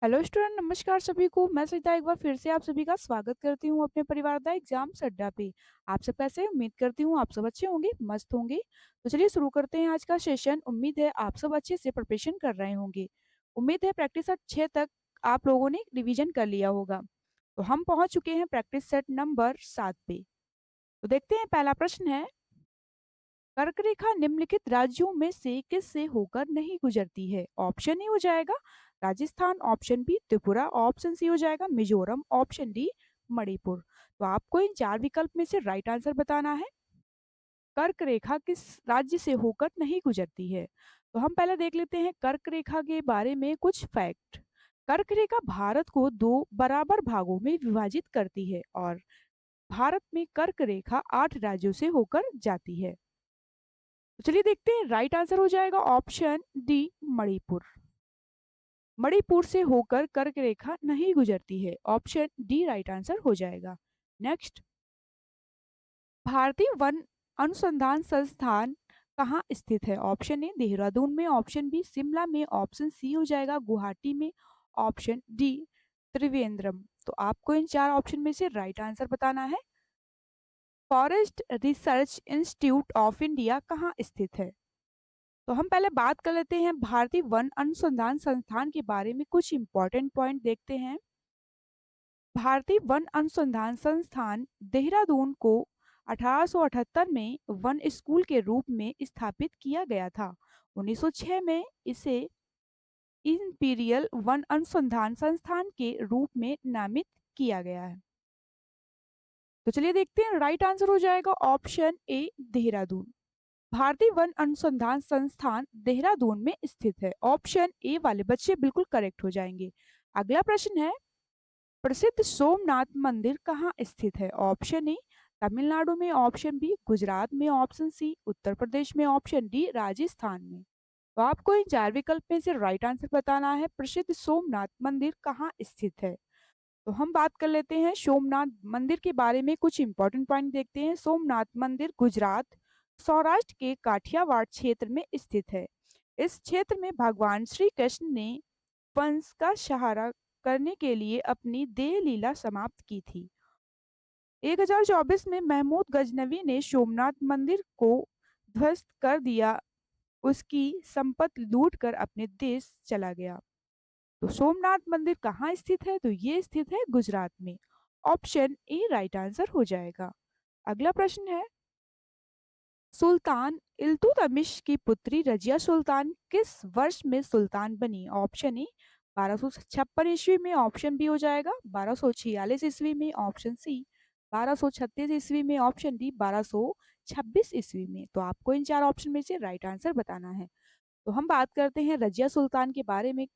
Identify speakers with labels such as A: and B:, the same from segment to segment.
A: Hello student, नमस्कार सभी को। मैं सविता एक बार फिर से आप सभी का स्वागत करती हूँ अपने परिवारदा एग्जाम अड्डा पे। आप सब कैसे हैं? उम्मीद करती हूँ आप सब अच्छे होंगे, मस्त होंगे। तो चलिए शुरू करते हैं आज का सेशन। उम्मीद है आप सब अच्छे से प्रिपरेशन कर रहे होंगे। उम्मीद है प्रैक्टिस सेट 6 तक आप लोगों ने रिवीजन कर लिया होगा। तो हम पहुंच चुके हैं प्रैक्टिस सेट नंबर 7 पे। तो देखते हैं, पहला प्रश्न है, कर्क रेखा निम्नलिखित राज्यों में से किस से होकर नहीं गुजरती है? ऑप्शन ए हो जाएगा Rajasthan, option B Tripura, option C हो जाएगा मिजोरम, ऑप्शन डी मणिपुर। तो आपको इन चार विकल्प में से राइट आंसर बताना है। कर्क रेखा किस राज्य से होकर नहीं गुजरती है? तो हम पहले देख लेते हैं कर्क रेखा के बारे में कुछ फैक्ट। कर्क रेखा भारत को दो बराबर भागों में विभाजित करती है और भारत में कर्क रेखा 8 राज्यों से होकर जाती है। तो चलिए देखते हैं, राइट आंसर हो जाएगा ऑप्शन डी मणिपुर। मणिपुर से होकर कर्क रेखा नहीं गुजरती है, ऑप्शन डी राइट आंसर हो जाएगा। नेक्स्ट, भारतीय वन अनुसंधान संस्थान कहाँ स्थित है? ऑप्शन ए देहरादून में, ऑप्शन बी शिमला में, ऑप्शन सी हो जाएगा गुवाहाटी में, ऑप्शन डी त्रिवेंद्रम। तो आपको इन चार ऑप्शन में से राइट आंसर बताना है। Forest research institute of India कहाँ स्थित है? तो हम पहले बात कर लेते हैं भारतीय वन अनुसंधान संस्थान के बारे में। कुछ इंपॉर्टेंट पॉइंट देखते हैं। भारतीय वन अनुसंधान संस्थान देहरादून को 1878 में वन स्कूल के रूप में स्थापित किया गया था। 1906 में इसे इंपीरियल वन अनुसंधान संस्थान के रूप में नामित किया गया है। तो चलिए देखते हैं, राइट आंसर हो जाएगा ऑप्शन ए देहरादून। भारतीय वन अनुसंधान संस्थान देहरादून में स्थित है। ऑप्शन ए वाले बच्चे बिल्कुल करेक्ट हो जाएंगे। अगला प्रश्न है, प्रसिद्ध सोमनाथ मंदिर कहाँ स्थित है? ऑप्शन ए तमिलनाडु में, ऑप्शन बी गुजरात में, ऑप्शन सी उत्तर प्रदेश में, ऑप्शन डी राजस्थान में। तो आपको इन चार विकल्प में से राइट आंसर बताना है। प्रसिद्ध सोमनाथ मंदिर कहाँ स्थित है? तो हम बात कर लेते हैं सोमनाथ मंदिर के बारे में। कुछ इंपॉर्टेंट पॉइंट देखते हैं। सोमनाथ मंदिर गुजरात, सौराष्ट्र के काठियावाड़ क्षेत्र में स्थित है। इस क्षेत्र में भगवान श्री कृष्ण ने वंश का सहारा करने के लिए अपनी देह लीला समाप्त की थी। 1024 में महमूद गजनवी ने सोमनाथ मंदिर को ध्वस्त कर दिया, उसकी संपत्ति लूट कर अपने देश चला गया। तो सोमनाथ मंदिर कहाँ स्थित है? तो ये स्थित है गुजरात में। ऑप्शन ए राइट आंसर हो जाएगा। अगला प्रश्न है, सुल्तान इल्तुतमिश की पुत्री रजिया सुल्तान किस वर्ष में सुल्तान बनी? ऑप्शन ए 1256 ईस्वी में, ऑप्शन बी हो जाएगा 1246 ईस्वी में, ऑप्शन सी 1236 ईस्वी में, ऑप्शन डी 1226 ईस्वी में। तो आपको इन चार ऑप्शन में से राइट आंसर बताना है। तो हम बात करते हैं रजिया सुल्तान के बारे में।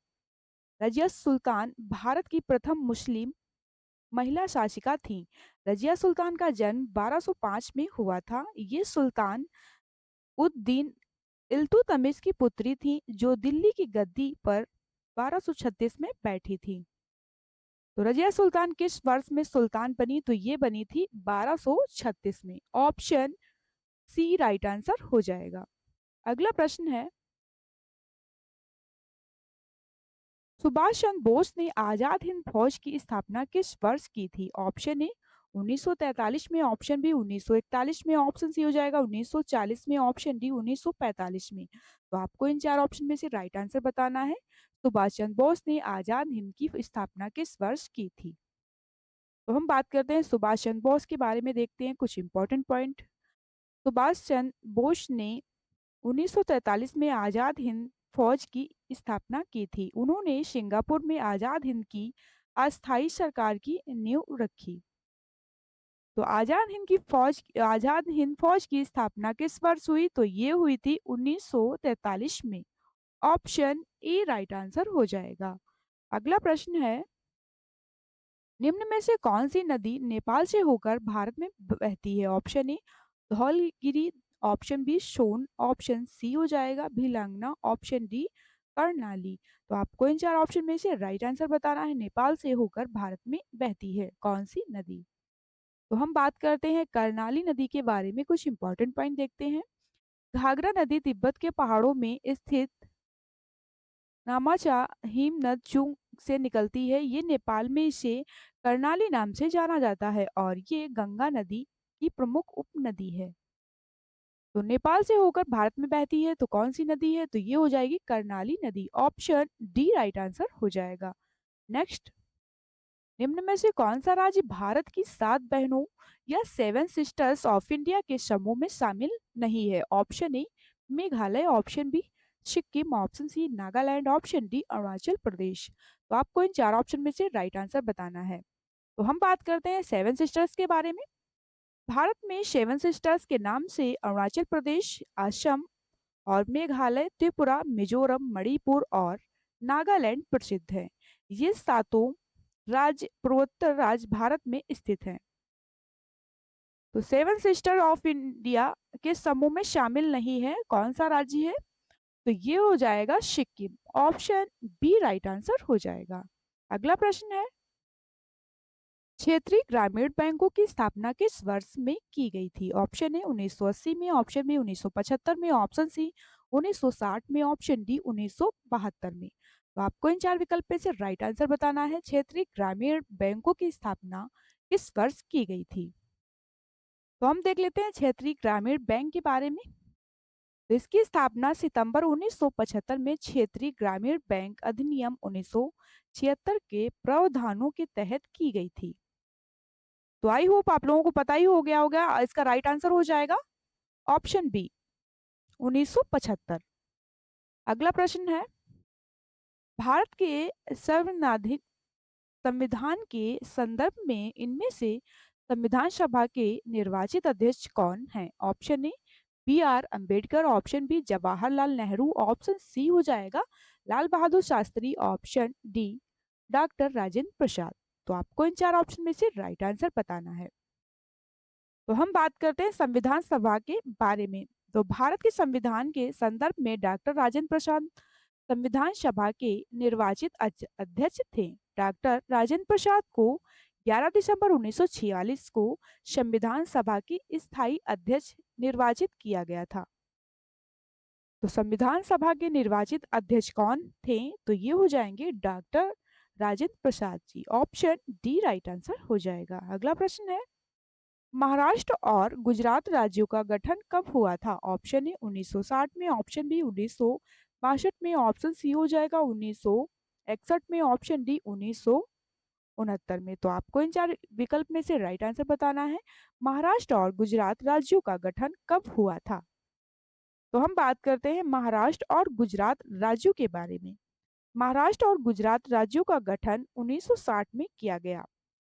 A: रजिया सुल्तान भारत की प्रथम मुस्लिम महिला शासिका थी। रजिया सुल्तान का जन्म 1205 में हुआ था। ये सुल्तान उद्दीन इल्तुतमिश की पुत्री थी जो दिल्ली की गद्दी पर 1236 में बैठी थी। तो रजिया सुल्तान किस वर्ष में सुल्तान बनी? तो ये बनी थी 1236 में। ऑप्शन सी राइट आंसर हो जाएगा। अगला प्रश्न है, सुभाष चंद्र बोस ने आजाद हिंद फौज की स्थापना किस वर्ष की थी? ऑप्शन ए 1943 में, ऑप्शन बी 1941 में, ऑप्शन सी हो जाएगा 1940 में, ऑप्शन डी 1945 में। तो आपको इन चार ऑप्शन में से राइट आंसर बताना है। सुभाष चंद्र बोस ने आजाद हिंद की स्थापना किस वर्ष की थी? तो हम बात करते हैं सुभाष चंद्र बोस के बारे में। देखते हैं कुछ इंपॉर्टेंट पॉइंट। सुभाष चंद्र बोस ने 1943 में आजाद हिंद फौज की स्थापना की थी। उन्होंने सिंगापुर में आजाद हिंद की अस्थायी सरकार की नींव रखी। तो आजाद हिंद फौज की स्थापना किस वर्ष हुई? तो ये हुई थी 1943 में। ऑप्शन ए राइट आंसर हो जाएगा। अगला प्रश्न है, निम्न में से कौन सी नदी नेपाल से होकर भारत में बहती है? Option A Dhaulagiri, option B Son, option C हो जाएगा भिलंगना, ऑप्शन डी कर्णाली। तो आपको इन चार ऑप्शन में से राइट आंसर बताना है। नेपाल से होकर भारत में बहती है कौन सी नदी? तो हम बात करते हैं कर्णाली नदी के बारे में। कुछ इंपॉर्टेंट पॉइंट देखते हैं। घाघरा नदी तिब्बत के पहाड़ों में स्थित नामाचा हिमनद से निकलती है। ये नेपाल में इसे कर्णाली नाम से जाना जाता है और ये गंगा नदी की प्रमुख उपनदी है। तो नेपाल से होकर भारत में बहती है, तो कौन सी नदी है? तो ये हो जाएगी कर्णाली नदी। ऑप्शन डी राइट आंसर हो जाएगा। नेक्स्ट, निम्न में से कौन सा राज्य भारत की 7 बहनों या 7 सिस्टर्स ऑफ इंडिया के समूह में शामिल नहीं है? Option A Meghalaya, option B Sikkim, option C Nagaland, option D Arunachal Pradesh. तो आपको इन 4 ऑप्शन में से राइट आंसर बताना है। तो हम बात करते हैं 7 सिस्टर्स के बारे में। भारत में 7 सिस्टर्स के नाम से अरुणाचल प्रदेश, असम और मेघालय, त्रिपुरा, मिजोरम, मणिपुर और नागालैंड प्रसिद्ध हैं। ये सातों राज्य पूर्वोत्तर राज्य भारत में स्थित हैं। तो 7 सिस्टर ऑफ इंडिया के समूह में शामिल नहीं है, कौन सा राज्य है? तो ये हो जाएगा Sikkim. Option B right answer हो जाएगा। अगला प्रश्न है, क्षेत्रीय ग्रामीण बैंकों की स्थापना किस वर्ष में की गई थी? ऑप्शन ए 1980 में, ऑप्शन बी 1975 में, ऑप्शन सी 1960 में, ऑप्शन डी 1972 में। तो आपको इन 4 विकल्प में से राइट आंसर बताना है। क्षेत्रीय ग्रामीण बैंकों की स्थापना किस वर्ष की गई थी? तो हम देख लेते हैं क्षेत्रीय ग्रामीण बैंक के बारे में। तो इसकी स्थापना सितंबर 1975 में क्षेत्रीय ग्रामीण बैंक अधिनियम 1976 के प्रावधानों के तहत की गई थी। तो आई होप आप लोगों को पता ही हो गया होगा। इसका राइट आंसर हो जाएगा ऑप्शन बी 1975। अगला प्रश्न है, भारत के संविधान के संदर्भ में इनमें से संविधान सभा के निर्वाचित अध्यक्ष कौन हैं? Option A B R Ambedkar, option B Jawaharlal Nehru, option C हो जाएगा Lal Bahadur Shastri, option D doctor Rajendra Prasad. तो आपको इन 4 ऑप्शन में से राइट आंसर बताना है। तो हम बात करते हैं संविधान सभा के बारे में। तो भारत के संविधान के संदर्भ में डॉक्टर राजेंद्र प्रसाद संविधान सभा के निर्वाचित अध्यक्ष थे। डॉक्टर राजेंद्र प्रसाद को 11 दिसंबर 1946 को संविधान सभा की स्थायी अध्यक्ष निर्वाचित किया गया था। तो संविधान सभा के निर्वाचित अध्यक्ष कौन थे? तो ये हो जाएंगे doctor Rajendra Prasad ji. Option D right answer हो जाएगा। अगला प्रश्न है, महाराष्ट्र और गुजरात राज्यों का गठन कब हुआ था? ऑप्शन ए 1960 में, ऑप्शन बी 1962 में, ऑप्शन सी हो जाएगा 1961 में, ऑप्शन डी 1969 में। तो आपको इन 4 विकल्प में से राइट आंसर बताना है। महाराष्ट्र और गुजरात राज्यों का गठन कब हुआ था? तो हम बात करते हैं महाराष्ट्र और गुजरात राज्यों के बारे में। महाराष्ट्र और गुजरात राज्यों का गठन 1960 में किया गया।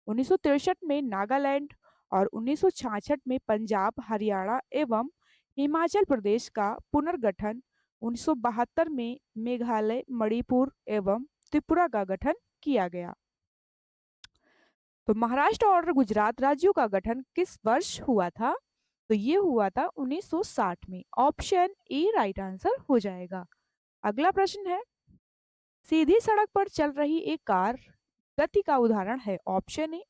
A: 1963 में नागालैंड और 1966 में पंजाब, हरियाणा एवं हिमाचल प्रदेश का पुनर्गठन, 1972 में मेघालय, मणिपुर एवं त्रिपुरा का गठन किया गया। तो महाराष्ट्र और गुजरात राज्यों का गठन किस वर्ष हुआ था? तो ये हुआ था 1960 में। ऑप्शन ए राइट आंसर हो जाएगा। अगला प्रश्न है, सीधी सड़क पर चल रही एक कार गति का उदाहरण है। ऑप्शन ए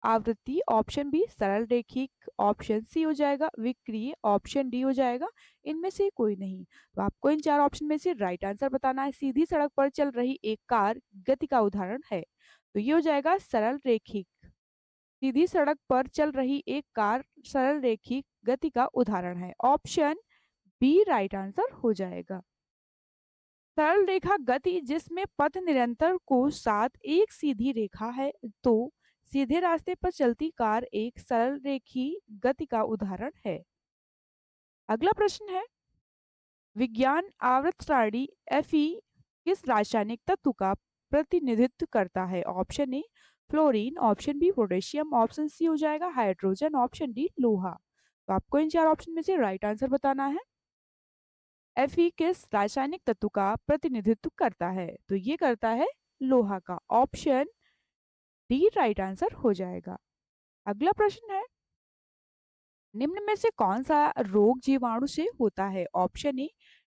A: आवृत्ति, ऑप्शन बी सरल रेखिक, ऑप्शन सी हो जाएगा विक्रिय, ऑप्शन डी हो जाएगा इनमें से कोई नहीं। तो आपको इन 4 ऑप्शन में से राइट आंसर बताना है। सीधी सड़क पर चल रही एक कार गति का उदाहरण है, तो ये हो जाएगा सरल रेखिक। सीधी सड़क पर चल रही एक कार सरल रेखिक गति का उदाहरण है। ऑप्शन बी राइट आंसर हो जाएगा। सरल रेखा गति जिसमें पथ निरंतर को साथ एक सीधी रेखा है, तो सीधे रास्ते पर चलती कार एक सरल रेखी गति का उदाहरण है। अगला प्रश्न है, विज्ञान आवर्त सारणी Fe किस रासायनिक तत्व का प्रतिनिधित्व करता है? Option A fluorine, option B potassium, option C हो जाएगा हाइड्रोजन, ऑप्शन डी लोहा। तो आपको इन 4 ऑप्शन में से राइट आंसर बताना है। Fe किस रासायनिक तत्व का प्रतिनिधित्व करता है? तो ये करता है लोहा का। ऑप्शन डी राइट आंसर हो जाएगा। अगला प्रश्न है, निम्न में से कौन सा रोग जीवाणु से होता है? Option A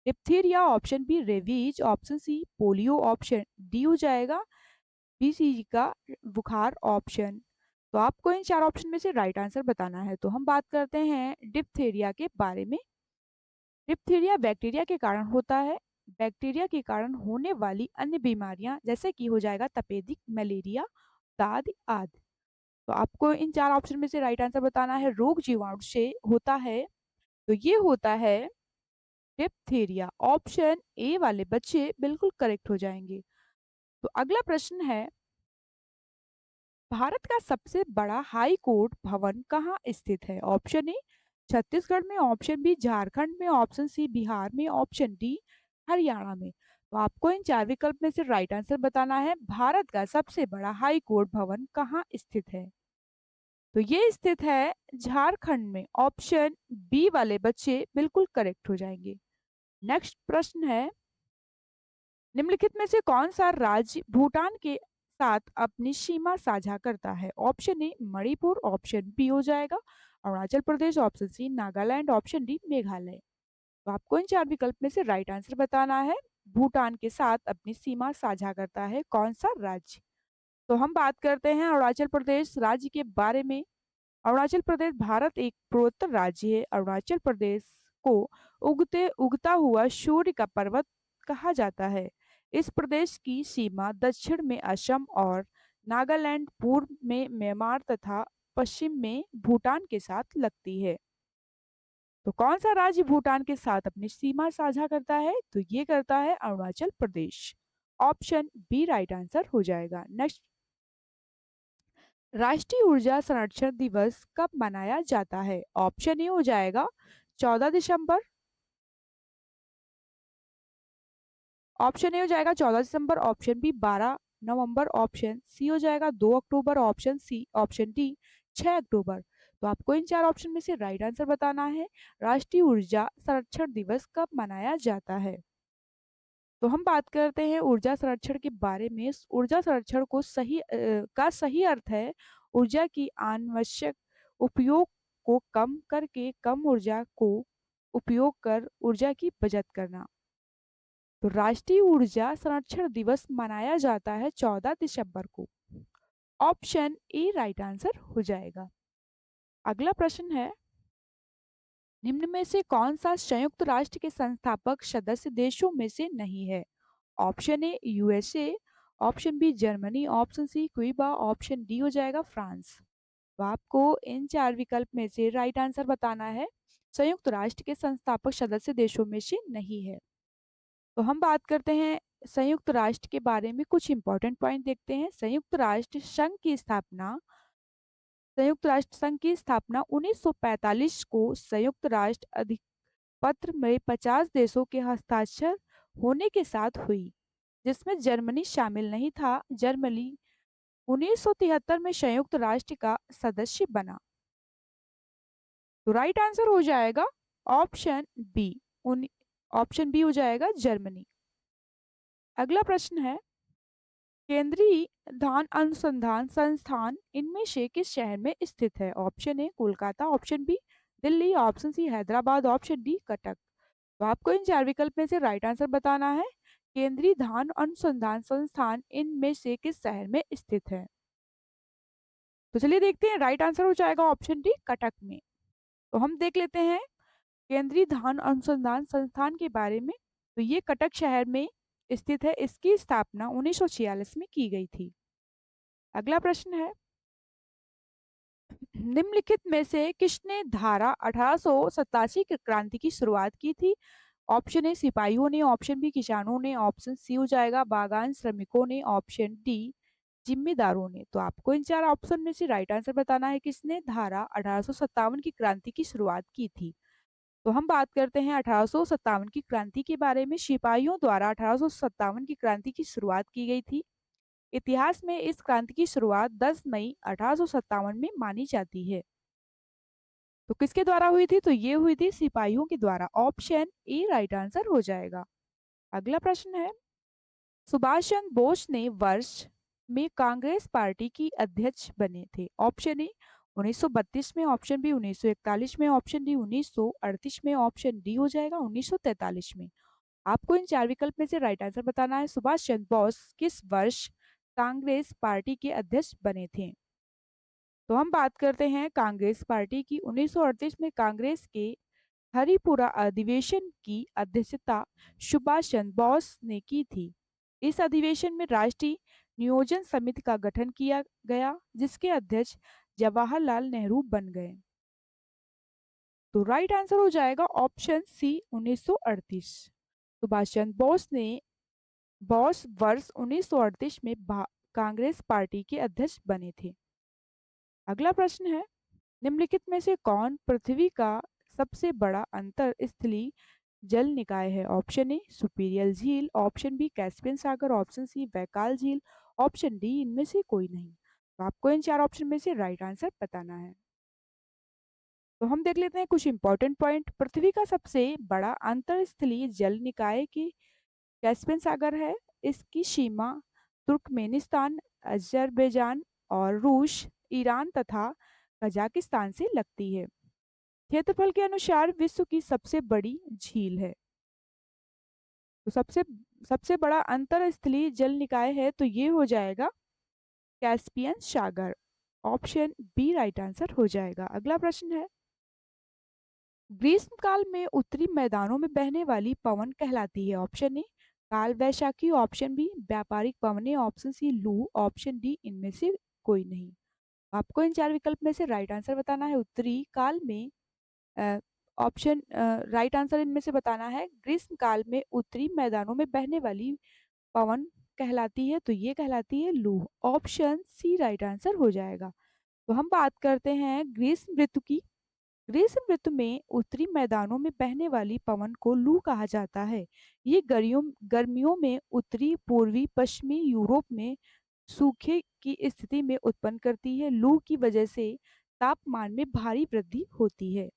A: diphtheria, option B rabies, option C polio, option D हो जाएगा बीसीजी का बुखार। ऑप्शन, तो आपको इन 4 ऑप्शन में से राइट आंसर बताना है। तो हम बात करते हैं डिप्थीरिया के बारे में। डिप्थीरिया बैक्टीरिया के कारण होता है। बैक्टीरिया के कारण होने वाली अन्य बीमारियां जैसे कि हो जाएगा तपेदिक, मलेरिया, दाद आदि। तो आपको इन चार ऑप्शन में से राइट आंसर बताना है। रोग जीवाणु से होता है तो ये होता है डिप्थीरिया। ऑप्शन ए वाले बच्चे बिल्कुल करेक्ट हो जाएंगे। तो अगला प्रश्न है, भारत का सबसे बड़ा हाई कोर्ट भवन कहाँ स्थित है? ऑप्शन ए छत्तीसगढ़ में, ऑप्शन बी झारखंड में, ऑप्शन सी बिहार में, ऑप्शन डी हरियाणा में। तो आपको इन चार विकल्प में से राइट आंसर बताना है। भारत का सबसे बड़ा हाई कोर्ट भवन कहाँ स्थित है? तो ये स्थित है झारखंड में। ऑप्शन बी वाले बच्चे बिल्कुल करेक्ट हो जाएंगे। नेक्स्ट प्रश्न है, निम्नलिखित में से कौन सा राज्य भूटान के साथ अपनी सीमा साझा करता है? Option A Manipur, option B हो जाएगा Arunachal Pradesh, option C Nagaland, option D Meghalaya. तो आपको इन चार विकल्प में से राइट आंसर बताना है। भूटान के साथ अपनी सीमा साझा करता है कौन सा राज्य? तो हम बात करते हैं अरुणाचल प्रदेश राज्य के बारे में। अरुणाचल प्रदेश भारत एक पूर्वोत्तर राज्य है। अरुणाचल प्रदेश को उगते उगता हुआ सूर्य का पर्वत कहा जाता है। इस प्रदेश की सीमा दक्षिण में असम और नागालैंड, पूर्व में म्यांमार तथा पश्चिम में भूटान के साथ लगती है। तो कौन सा राज्य भूटान के साथ अपनी सीमा साझा करता है? तो ये करता है Arunachal Pradesh. Option B right answer हो जाएगा। नेक्स्ट, राष्ट्रीय ऊर्जा संरक्षण दिवस कब मनाया जाता है? ऑप्शन ए हो जाएगा 14 दिसंबर, ऑप्शन ए हो जाएगा 14 दिसंबर, ऑप्शन बी 12 नवंबर, ऑप्शन सी हो जाएगा 2 अक्टूबर, ऑप्शन डी 6 अक्टूबर। तो आपको इन चार ऑप्शन में से राइट आंसर बताना है। राष्ट्रीय ऊर्जा संरक्षण दिवस कब मनाया जाता है? तो हम बात करते हैं ऊर्जा संरक्षण के बारे में। इस ऊर्जा संरक्षण को का सही अर्थ है ऊर्जा की अनावश्यक उपयोग को कम करके कम ऊर्जा को उपयोग कर ऊर्जा की बचत करना। तो राष्ट्रीय ऊर्जा संरक्षण दिवस मनाया जाता है 14 दिसंबर को। ऑप्शन ए राइट आंसर हो जाएगा। अगला प्रश्न है, निम्न में से कौन सा संयुक्त राष्ट्र के संस्थापक सदस्य देशों में से नहीं है? Option A USA, option B Germany, option C Cuba, option D हो जाएगा फ्रांस। तो आपको इन चार विकल्प में से राइट आंसर बताना है। संयुक्त राष्ट्र के संस्थापक सदस्य देशों में से नहीं है। तो हम बात करते हैं संयुक्त राष्ट्र के बारे में। कुछ इंपॉर्टेंट पॉइंट देखते हैं। संयुक्त राष्ट्र संघ की स्थापना 1945 को संयुक्त राष्ट्र अधिपत्र में 50 देशों के हस्ताक्षर होने के साथ हुई, जिसमें जर्मनी शामिल नहीं था। जर्मनी 1973 में संयुक्त राष्ट्र का सदस्य बना। तो राइट आंसर हो जाएगा ऑप्शन बी। ऑप्शन बी हो जाएगा जर्मनी। अगला प्रश्न है, केंद्रीय धान अनुसंधान संस्थान इनमें से किस शहर में स्थित है? Option A Kolkata, option B Delhi, option C Hyderabad, option D Cuttack. तो आपको इन चार विकल्प में से राइट आंसर बताना है। केंद्रीय धान अनुसंधान संस्थान इनमें से किस शहर में स्थित है? तो चलिए देखते हैं। राइट आंसर हो जाएगा ऑप्शन डी कटक में। तो हम देख लेते हैं केंद्रीय धान अनुसंधान संस्थान के बारे में। तो ये कटक शहर में स्थित है। इसकी स्थापना 1946 में की गई थी। अगला प्रश्न है, निम्नलिखित में से किसने धारा 1887 की क्रांति की शुरुआत की थी? ऑप्शन ए सिपाहियों ने, ऑप्शन बी किसानों ने, ऑप्शन सी हो जाएगा बागान श्रमिकों ने, ऑप्शन डी जिम्मेदारों ने। तो आपको इन चार ऑप्शन में से राइट आंसर बताना है किसने धारा 1857 की क्रांति की शुरुआत की थी। तो हम बात करते हैं 1857 की क्रांति के बारे में। सिपाहियों द्वारा 1857 की क्रांति की शुरुआत की गई थी। इतिहास में इस क्रांति की शुरुआत 10 मई 1857 में मानी जाती है। तो किसके द्वारा हुई थी? तो ये हुई थी सिपाहियों के द्वारा। ऑप्शन ए राइट आंसर हो जाएगा। अगला प्रश्न है, सुभाष चंद्र बोस ने वर्ष में कांग्रेस पार्टी की अध्यक्ष बने थे? ऑप्शन ए 1932 में, ऑप्शन बी 1941 में, ऑप्शन डी 1938 में, ऑप्शन डी हो जाएगा 1943 में। आपको इन चार विकल्प में से राइट आंसर बताना है। सुभाष चंद्र बोस किस वर्ष कांग्रेस पार्टी के अध्यक्ष बने थे? तो हम बात करते हैं कांग्रेस पार्टी की। 1938 में कांग्रेस के हरिपुरा अधिवेशन की अध्यक्षता सुभाष चंद्र बोस ने की थी। इस अधिवेशन में राष्ट्रीय नियोजन समिति का गठन किया गया, जिसके अध्यक्ष जवाहरलाल नेहरू बन गए। तो राइट आंसर हो जाएगा ऑप्शन सी 1938। सुभाष चंद्र बोस वर्ष 1938 में कांग्रेस पार्टी के अध्यक्ष बने थे। अगला प्रश्न है, निम्नलिखित में से कौन पृथ्वी का सबसे बड़ा अंतर स्थलीय जल निकाय है? ऑप्शन ए सुपीरियल झील, ऑप्शन बी कैस्पियन सागर, ऑप्शन सी बैकाल झील, ऑप्शन डी इनमें से कोई नहीं। तो आपको इन चार ऑप्शन में से राइट आंसर बताना है। तो हम देख लेते हैं कुछ इंपॉर्टेंट पॉइंट। पृथ्वी का सबसे बड़ा अंतरस्थलीय जल निकाय की कैस्पियन सागर है। इसकी सीमा तुर्कमेनिस्तान, अजरबैजान और रूस, ईरान तथा कजाकिस्तान से लगती है। क्षेत्रफल के अनुसार विश्व की सबसे बड़ी झील है। तो सबसे सबसे बड़ा अंतरस्थलीय जल निकाय है तो ये हो जाएगा कैस्पियन सागर। ऑप्शन बी राइट आंसर हो जाएगा। अगला प्रश्न है, ग्रीष्म काल में उत्तरी मैदानों में बहने वाली पवन कहलाती है? ऑप्शन ए काल वैशाखी, ऑप्शन बी व्यापारिक पवनें, ऑप्शन सी लू, ऑप्शन डी इनमें से कोई नहीं। आपको इन चार विकल्प में से राइट आंसर बताना है। उत्तरी काल में ऑप्शन राइट आंसर इनमें से बताना है। ग्रीष्म काल में उत्तरी मैदानों में बहने वाली पवन कहलाती है तो ये कहलाती है लू। ऑप्शन सी राइट आंसर हो जाएगा। तो हम बात करते हैं ग्रीष्म ऋतु की। ग्रीष्म ऋतु में उत्तरी मैदानों में बहने वाली पवन को लू कहा जाता है। ये गर्मियों में उत्तरी, पूर्वी, पश्चिमी यूरोप में सूखे की स्थिति में उत्पन्न करती है। लू की वजह से तापमान में भारी वृद्धि होती है।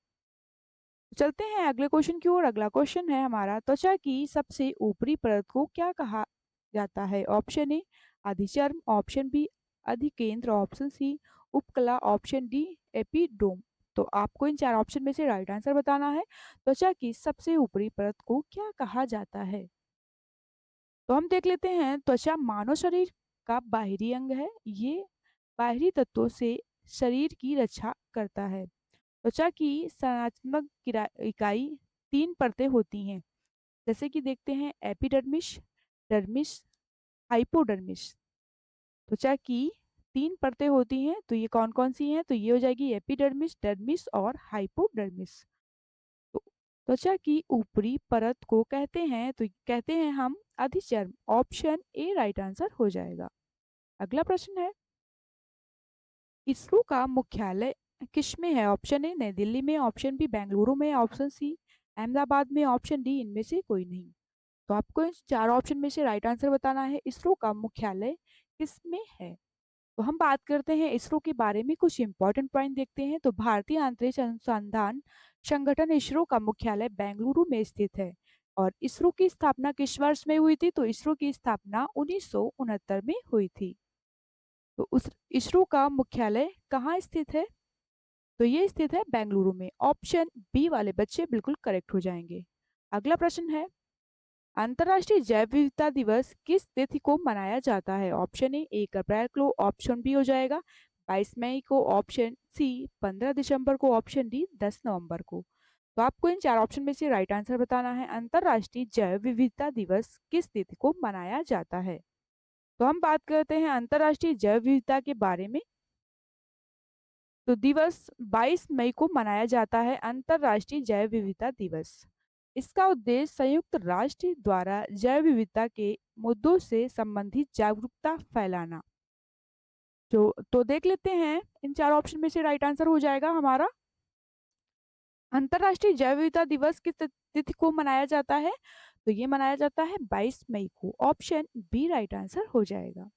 A: चलते हैं अगले क्वेश्चन की ओर। अगला क्वेश्चन है हमारा, त्वचा की सबसे ऊपरी परत को क्या कहा जाता है? ऑप्शन ए अधिचर्म, ऑप्शन बी अधिकेंद्र, ऑप्शन सी उपकला, ऑप्शन डी एपिडोम। तो आपको इन चार ऑप्शन में से राइट आंसर बताना है। त्वचा की सबसे ऊपरी परत को क्या कहा जाता है? तो हम देख लेते हैं, त्वचा मानव शरीर का बाहरी अंग है। ये बाहरी तत्वों से शरीर की रक्षा करता है। त्वचा की संरचनात्मक इकाई तीन परतें होती हैं, जैसे कि देखते हैं एपिडर्मिस, डर्मिस, हाइपोडर्मिस। त्वचा की तीन परतें होती हैं तो ये कौन कौन सी हैं? तो ये हो जाएगी एपिडर्मिस, डर्मिस और हाइपोडर्मिस। तो त्वचा की ऊपरी परत को कहते हैं हम अधिचर्म। ऑप्शन ए राइट आंसर हो जाएगा। अगला प्रश्न है, इसरो का मुख्यालय किस में है? ऑप्शन ए नई दिल्ली में, ऑप्शन बी बेंगलुरु में, ऑप्शन सी अहमदाबाद में, ऑप्शन डी इनमें से कोई नहीं। तो आपको इस चार ऑप्शन में से राइट आंसर बताना है। इसरो का मुख्यालय किस में है? तो हम बात करते हैं इसरो के बारे में, कुछ इंपॉर्टेंट पॉइंट देखते हैं। तो भारतीय अंतरिक्ष अनुसंधान संगठन इसरो का मुख्यालय बेंगलुरु में स्थित है। और इसरो की स्थापना किस वर्ष में हुई थी? तो इसरो की स्थापना 1969 में हुई थी। तो उस इसरो का मुख्यालय कहाँ स्थित है? तो ये स्थित है बेंगलुरु में। ऑप्शन बी वाले बच्चे बिल्कुल करेक्ट हो जाएंगे। अगला प्रश्न है, अंतर्राष्ट्रीय जैव विविधता दिवस किस तिथि को मनाया जाता है? ऑप्शन ए 1 अप्रैल को, ऑप्शन बी हो जाएगा 22 मई को, ऑप्शन सी 15 दिसंबर को, ऑप्शन डी 10 नवंबर को। तो आपको इन चार ऑप्शन में से राइट आंसर बताना है। अंतर्राष्ट्रीय जैव विविधता दिवस किस तिथि को मनाया जाता है? तो हम बात करते हैं अंतर्राष्ट्रीय जैव विविधता के बारे में। तो दिवस 22 मई को मनाया जाता है अंतर्राष्ट्रीय जैव विविधता दिवस। इसका उद्देश्य संयुक्त राष्ट्र द्वारा जैव विविधता के मुद्दों से संबंधित जागरूकता फैलाना। तो देख लेते हैं इन चार ऑप्शन में से राइट आंसर हो जाएगा हमारा। अंतर्राष्ट्रीय जैव विविधता दिवस किस तिथि को मनाया जाता है? तो ये मनाया जाता है 22 मई को। ऑप्शन बी राइट आंसर हो जाएगा।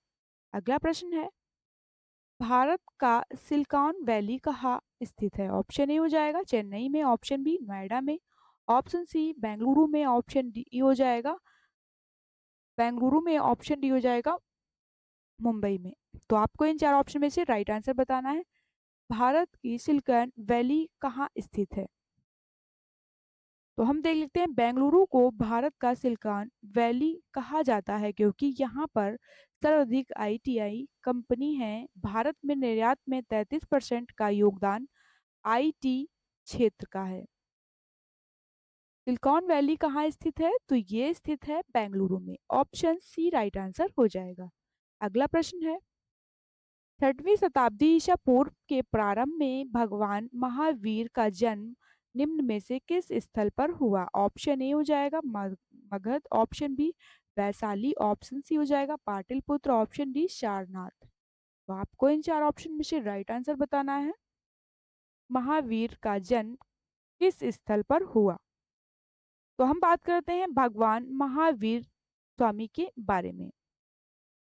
A: अगला प्रश्न है, भारत का सिलिकॉन वैली कहाँ स्थित है? ऑप्शन ए हो जाएगा चेन्नई में, ऑप्शन बी नोएडा में, ऑप्शन सी बेंगलुरु में, ऑप्शन डी हो जाएगा बेंगलुरु में, ऑप्शन डी हो जाएगा मुंबई में। तो आपको इन चार ऑप्शन में से राइट आंसर बताना है। भारत की सिलिकॉन वैली कहाँ स्थित है? तो हम देख लेते हैं, बेंगलुरु को भारत का सिलिकॉन वैली कहा जाता है क्योंकि यहाँ पर सर्वाधिक आईटीआई कंपनी है। भारत में निर्यात में 33% का योगदान आईटी क्षेत्र का है। सिलिकॉन वैली कहाँ स्थित है? तो ये स्थित है बेंगलुरु में। ऑप्शन सी राइट आंसर हो जाएगा। अगला प्रश्न है, 6वीं शताब्दी ईसा पूर्व के प्रारंभ में भगवान महावीर का जन्म निम्न में से किस स्थल पर हुआ? ऑप्शन ए हो जाएगा Magadh, option B Vaishali, option C हो जाएगा पाटलिपुत्र, ऑप्शन डी सारनाथ। तो आपको इन चार ऑप्शन में से राइट आंसर बताना है। महावीर का जन्म किस स्थल पर हुआ? तो हम बात करते हैं भगवान महावीर स्वामी के बारे में।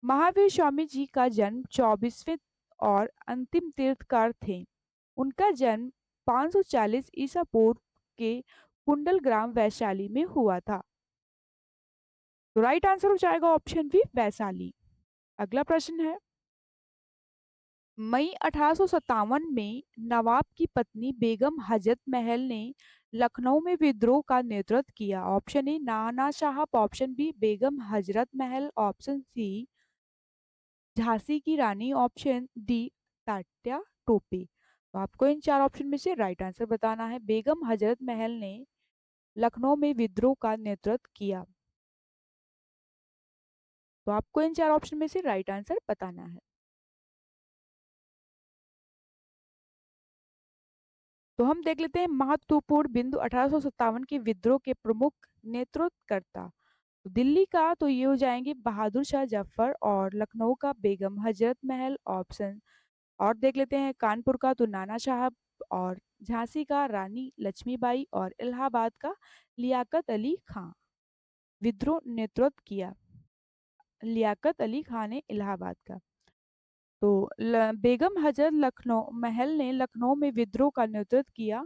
A: महावीर स्वामी जी का जन्म 24वें और अंतिम तीर्थकार थे। उनका जन्म 540 ईसा पूर्व के कुंडल ग्राम वैशाली में हुआ था। तो राइट आंसर हो जाएगा ऑप्शन बी वैशाली। अगला प्रश्न है, मई 1857 में नवाब की पत्नी बेगम हजरत महल ने लखनऊ में विद्रोह का नेतृत्व किया। ऑप्शन ए नाना साहब, option B Begum Hazrat Mahal, option C Jhansi की रानी, ऑप्शन डी तात्या टोपे। तो आपको इन चार ऑप्शन में से राइट आंसर बताना है। बेगम हजरत महल ने लखनऊ में विद्रोह का नेतृत्व किया। तो आपको इन चार ऑप्शन में से राइट आंसर बताना है। तो हम देख लेते हैं महत्वपूर्ण बिंदु 1857 के विद्रोह के प्रमुख नेतृत्वकर्ता। तो दिल्ली का तो ये हो जाएंगे बहादुर शाह जफर, और लखनऊ का बेगम हजरत महल, ऑप्शन। और देख लेते हैं कानपुर का तो नाना साहब, और झांसी का रानी लक्ष्मीबाई, और इलाहाबाद का लियाकत अली खां। विद्रोह नेतृत्व किया लियाकत अली खां ने इलाहाबाद का। तो बेगम हजरत लखनऊ महल ने लखनऊ में विद्रोह का नेतृत्व किया।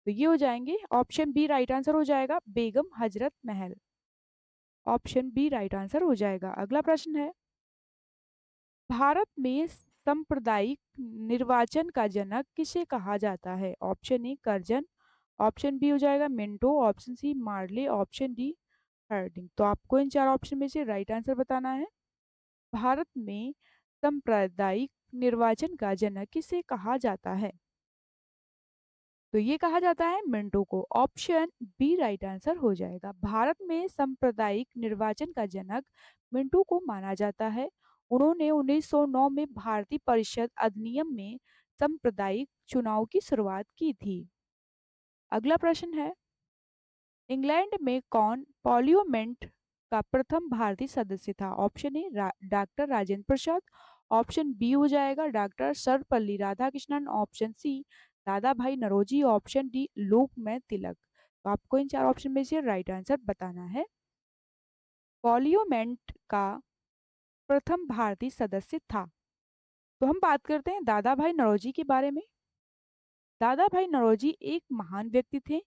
A: तो ये हो जाएंगे ऑप्शन बी राइट आंसर हो जाएगा Begum Hazrat Mahal. Option B right answer हो जाएगा। अगला प्रश्न है, भारत में सांप्रदायिक निर्वाचन का जनक किसे कहा जाता है? Option A Curzon, option B हो जाएगा Minto, option C Morley, option D Hardinge. तो आपको इन चार ऑप्शन में से राइट आंसर बताना है। भारत में सांप्रदायिक निर्वाचन का जनक किसे कहा जाता है? तो ये कहा जाता है मिंटो को। ऑप्शन बी राइट आंसर हो जाएगा। भारत में सांप्रदायिक निर्वाचन का जनक मिंटो को माना जाता है। उन्होंने 1909 में भारतीय परिषद अधिनियम में सांप्रदायिक चुनाव की शुरुआत की थी। अगला प्रश्न है, इंग्लैंड में कौन पार्लियामेंट का प्रथम भारतीय सदस्य था? Option A doctor Rajendra Prasad, option B हो जाएगा doctor Sarvepalli Radhakrishnan, option C Dadabhai Naoroji, option D Lokmanya Tilak. तो आपको इन चार ऑप्शन में से राइट आंसर बताना है। पार्लियामेंट का प्रथम भारतीय सदस्य था। तो हम बात करते हैं दादा भाई नरोजी के बारे में। दादा भाई नरोजी एक महान व्यक्ति थे,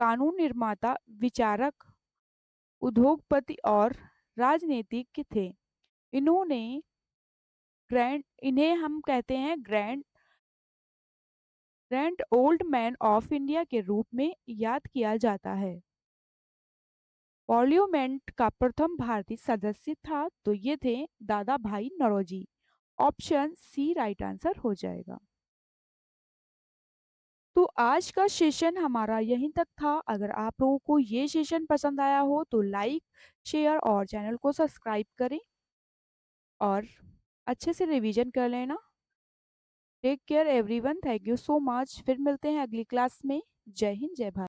A: कानून निर्माता, विचारक, उद्योगपति और राजनीतिज्ञ थे। इन्होंने इन्हें हम कहते हैं grand old man of India के रूप में याद किया जाता है। पार्लियामेंट का प्रथम भारतीय सदस्य था, तो ये थे Dadabhai Naoroji. Option C right answer हो जाएगा। तो आज का सेशन हमारा यहीं तक था। अगर आप लोगों को ये सेशन पसंद आया हो तो लाइक, शेयर और चैनल को सब्सक्राइब करें और अच्छे से रिवीजन कर लेना। Take care everyone, thank you so much. फिर मिलते हैं अगली क्लास में। जय हिंद, जय भारत।